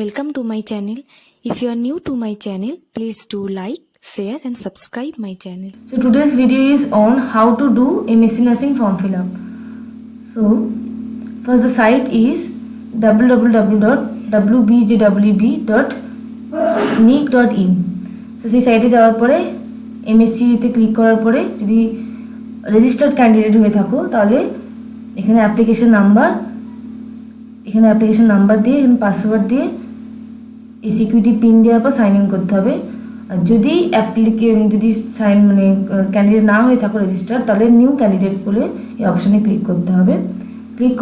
Welcome to my channel. If you are new to my channel, please do like, share and subscribe my channel. So today's video is on how to do m.sc nursing form fill up. So first the site is www.wbjwb.nic.in. So সেই সাইটে যাওয়ার পরে MSc তে click করার পরে যদি registered candidate হয়ে থাকো তাহলে এখানে অ্যাপ্লিকেশন নাম্বার দিয়ে এখানে পাসওয়ার্ড দিয়ে এই সিকিউরিটি পিন দেওয়ার পর সাইন ইন করতে হবে। আর যদি ক্যান্ডিডেট না হয়ে থাকো রেজিস্টার তাহলে নিউ ক্যান্ডিডেট বলে এই অপশানে ক্লিক করতে হবে। ক্লিক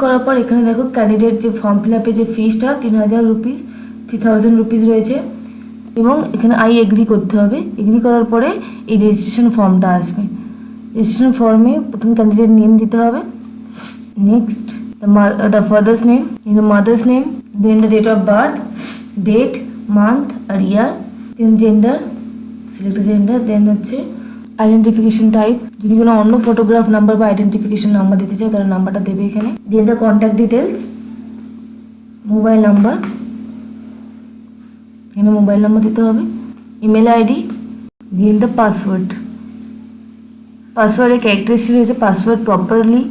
করার পর এখানে দেখো ক্যান্ডিডেট যে ফর্ম ফিল আপে যে ফিসটা 3000 রুপিস রয়েছে এবং এখানে আই এগ্রি করতে হবে। এগ্রি করার পরে এই রেজিস্ট্রেশন ফর্মটা আসবে। রেজিস্ট্রেশন ফর্মে প্রথম ক্যান্ডিডেট নেম দিতে হবে, next the father's name, the mother's name, then the date of birth, date, month or year, then gender, select gender, then হচ্ছে আইডেন্টিফিকেশন টাইপ, যদি কোনো অন্য ফটোগ্রাফ নাম্বার বা আইডেন্টিফিকেশন নাম্বার দিতে চাও তাহলে নাম্বারটা দেবে এখানে। Then the contact details, mobile number, এখানে মোবাইল নাম্বার দিতে হবে, ইমেল আইডি, দেন দ্য পাসওয়ার্ডের ক্যারেক্টারিস্টিক হচ্ছে পাসওয়ার্ড প্রপারলি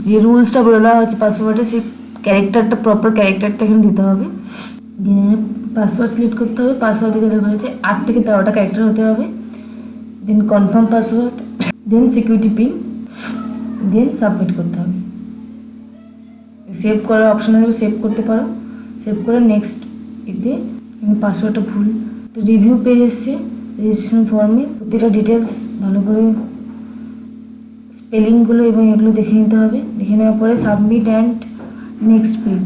যে রুলসটা বলে দেওয়া হচ্ছে পাসওয়ার্ডে সেই ক্যারেক্টারটা প্রপার ক্যারেক্টারটা এখানে দিতে হবে। দেন পাসওয়ার্ড সিলেক্ট করতে হবে। পাসওয়ার্ড দিকে দেখা যাচ্ছে 8 থেকে 13টা ক্যারেক্টার হতে হবে। দেন কনফার্ম পাসওয়ার্ড, দেন সিকিউরিটি পিন, দেন সাবমিট করতে হবে। সেভ করার অপশন আছে, সেভ করতে পারো। সেভ করে নেক্সট এতে পাসওয়ার্ডটা ভুল তো রিভিউ পেজ এসছে রেজিস্ট্রেশন ফর্মে প্রতিটা ডিটেলস ভালো করে স্পেলিংগুলো এবং এগুলো দেখে নিতে হবে। দেখে নেওয়ার পরে submit and next page,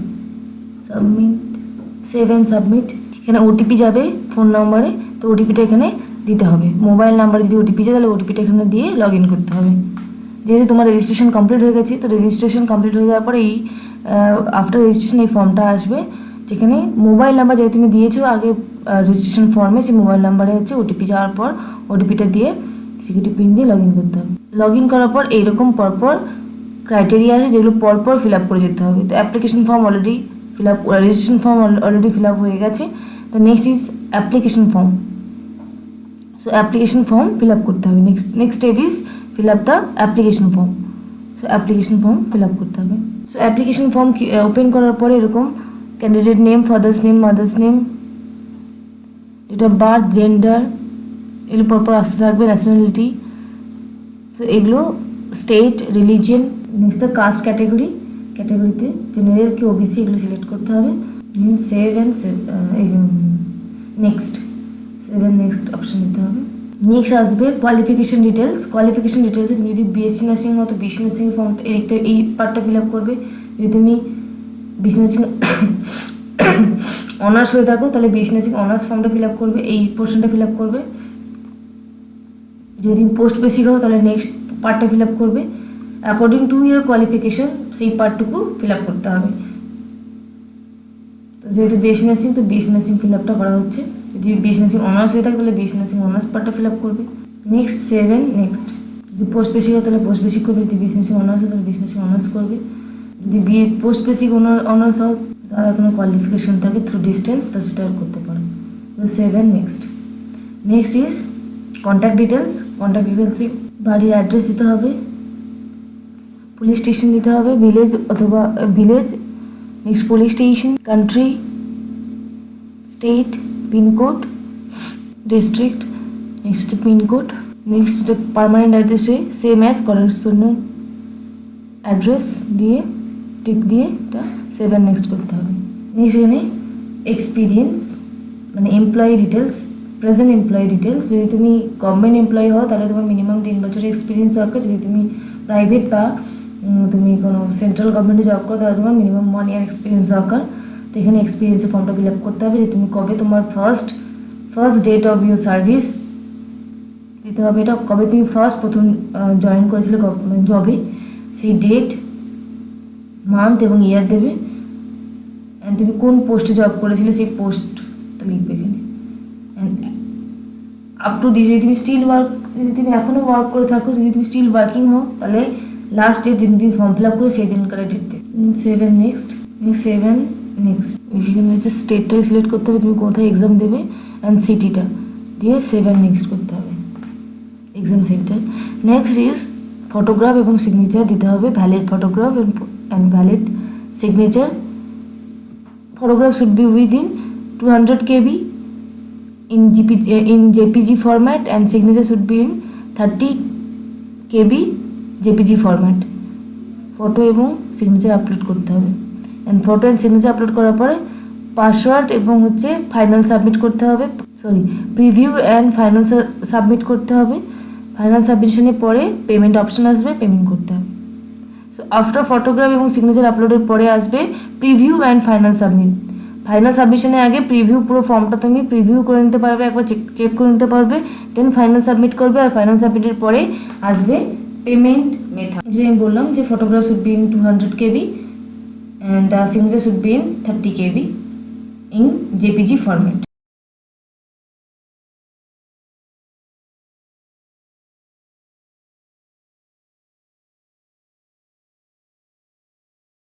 save and submit. এখানে ওটিপি যাবে ফোন নম্বরে, তো ওটিপিটা এখানে দিতে হবে। মোবাইল নাম্বারে যদি ওটিপি যায় তাহলে ওটিপিটা এখানে দিয়ে লগ ইন করতে হবে। যেহেতু তোমার রেজিস্ট্রেশন কমপ্লিট হয়ে গেছে, তো রেজিস্ট্রেশন কমপ্লিট হয়ে যাওয়ার পরে এই আফটার রেজিস্ট্রেশন এই ফর্মটা আসবে, যেখানে মোবাইল নাম্বার যেহেতু তুমি দিয়েছো আগে রেজিস্ট্রেশন ফর্মে, সেই মোবাইল নাম্বারে হচ্ছে ওটিপি যাওয়ার পর ওটিপিটা দিয়ে সিকিউরিটি পিন দিয়ে লগ ইন করতে হবে। লগ ইন করার পর এইরকম পরপর ক্রাইটেরিয়া আছে যেগুলো পরপর ফিল আপ করে যেতে হবে। তো application form already fill up, registration form already fill up হয়ে গেছে। তো next is application form. So application form fill up করতে হবে। Next step is fill up the application form. So application form fill up করতে হবে। So application form open করার পরে এরকম candidate name, father's name, mother's name, date of birth, gender এগুলো পরপর আসতে থাকবে, ন্যাশনালিটি, সো এগুলো state, religion, next the caste ক্যাটাগরিতে জেনারেল কি ওবিসি এগুলো সিলেক্ট করতে হবে। দেন সেভ অ্যান্ড নেক্সট অপশন দিতে হবে। নেক্সট আসবে কোয়ালিফিকেশন ডিটেলসে তুমি যদি বিএসসি নার্সিং হও তো বিএসসি নার্সিং ফর্মটা এই পার্টটা ফিল আপ করবে। যদি তুমি বিএসসি নার্সিং অনার্স হয়ে থাকো তাহলে বিএসসি নার্সিং অনার্স ফর্মটা ফিল আপ করবে, এই পোর্শনটা ফিল আপ করবে। যদি পোস্ট বেসিক হও তাহলে নেক্সট পার্টটা ফিল আপ করবে। অ্যাকর্ডিং টু ইয়ার কোয়ালিফিকেশন সেই পার্টটুকু ফিল আপ করতে হবে। তো যেহেতু বিএসসি নার্সিং তো বিএসসি নার্সিং ফিল আপটা করা হচ্ছে। যদি বিএসসি নার্সিং অনার্স হয়ে থাকে তাহলে বিএসসি নার্সিং অনার্স পার্টটা ফিল আপ করবে। নেক্সট সেভেন নেক্সট, যদি পোস্ট বেসিক হয় তাহলে পোস্ট বেসিক করবে, যদি বিএসসি নার্সিং অনার্স হয় তাহলে বিএসসি নার্সিং অনার্স করবে। যদি পোস্ট বেসিক অনার্স হয় তারা কোনো কোয়ালিফিকেশন থাকে থ্রু ডিস্টেন্স তো সেটা করতে পারো। সেভেন নেক্সট ইজ কন্ট্যাক্ট ডিটেলসে বাড়ির অ্যাড্রেস দিতে হবে, পুলিশ স্টেশন দিতে হবে, village, next police station, country, state, pincode, district, next pincode, next permanent অ্যাড্রেসে সেম অ্যাজ করেসপন্ডেন্ট অ্যাড্রেস দিয়ে টিক দিয়ে এটা সেভ অ্যান্ড নেক্সট করতে হবে। নেক্সট এখানে এক্সপিরিয়েন্স মানে employee details, present employee details. যদি তুমি গভর্নমেন্ট এমপ্লয়ি হও তাহলে তোমার মিনিমাম 3 বছরের এক্সপিরিয়েন্স দরকার। যদি তুমি প্রাইভেট বা তুমি কোনো সেন্ট্রাল গভর্নমেন্টে জব করো তাহলে তোমার মিনিমাম 1 ইয়ার এক্সপিরিয়েন্স দরকার। তো এখানে এক্সপিরিয়েন্সের ফর্মটা ফিল আপ করতে হবে যে তুমি কবে তোমার first date of your service দিতে হবে। এটা কবে তুমি প্রথম জয়েন করেছিলে জবে সেই ডেট, মান্থ এবং ইয়ার দেবে। অ্যান্ড তুমি কোন পোস্টে জব করেছিলে সেই পোস্টটা লিখবে এখানে। আপ টু যদি তুমি যদি তুমি এখনও ওয়ার্ক করে থাকো, যদি তুমি স্টিল ওয়ার্কিং হও তাহলে লাস্ট ডেট যেদিন তুমি ফর্ম ফিল আপ করো সেই দিনকার ডেট দেবে। নেক্সট এখানে হচ্ছে স্টেটটা সিলেক্ট করতে হবে, তুমি কোথায় এক্সাম দেবে, অ্যান্ড সিটিটা দিয়ে সেভ অ্যান্ড নেক্সট করতে হবে, exam centre. Next is photograph এবং সিগনেচার দিতে হবে, valid photograph and valid signature. photograph should be within 200 KB in JPG format and signature should be in 30 KB JPG format. Photo এবং signature upload করতে হবে, and photo and signature upload করার পরে password এবং হচ্ছে final submit করতে হবে, preview and final submit করতে হবে। ফাইনাল সাবমিশনের পরে পেমেন্ট অপশন আসবে, পেমেন্ট করতে হবে। সো আফটার ফটোগ্রাফ এবং সিগনেচার আপলোডের পরে আসবে preview and final submit. Final সাবমিশনের আগে প্রিভিউ পুরো ফর্মটা তুমি প্রিভিউ করে নিতে পারবে, একবার চেক করে নিতে পারবে, দেন ফাইনাল সাবমিট করবে। আর ফাইনাল সাবমিটের পরে আসবে পেমেন্ট মেথড, যে আমি বললাম যে photograph should be in 200 KB and signature should be in 30 KB in JPG format.